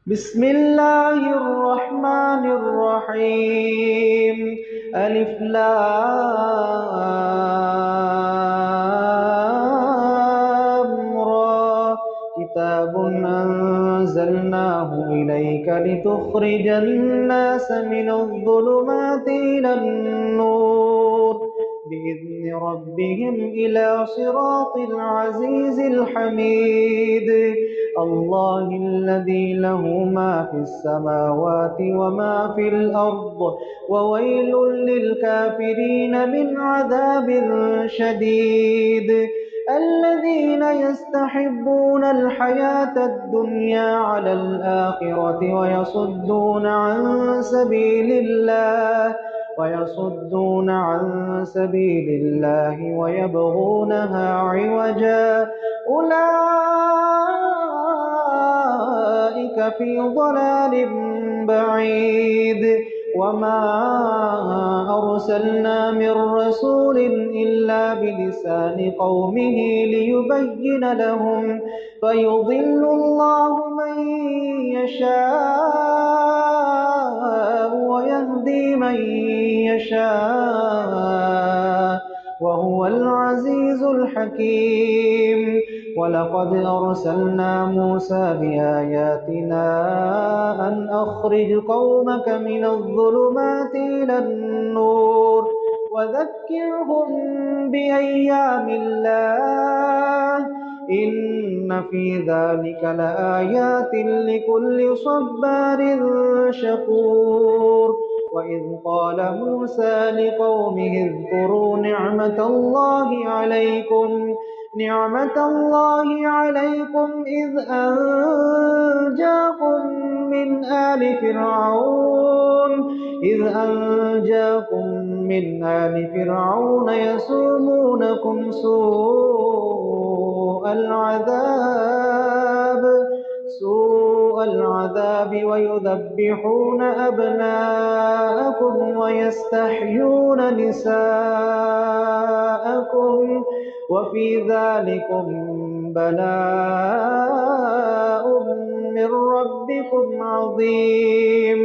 بسم الله الرحمن الرحيم. ألف لام را. كتاب أنزلناه إليك لتخرج الناس من الظلمات إلى النور بإذن ربهم إلى صراط العزيز الحميد. الله الذي له ما في السماوات وما في الأرض وويل للكافرين من عذاب شديد. الذين يستحبون الحياة الدنيا على الآخرة ويصدون عن سبيل الله ويبغونها عوجا. أولئك في ضلال بعيد. وما أرسلنا من رسول إلا بلسان قومه ليبين لهم فيضل الله من يشاء ويهدي من يشاء وهو العزيز الحكيم. ولقد أرسلنا موسى بآياتنا أن أخرج قومك من الظلمات إلى النور وذكرهم بأيام الله إن في ذلك لآيات لكل صبار شكور. وإذ قال موسى لقومه اذكروا نعمة الله عليكم إذ أنجاكم من آل فرعون يسومونكم سوء العذاب ويذبحون أبناءكم ويستحيون نساءكم وفي ذلكم بلاء من ربكم عظيم.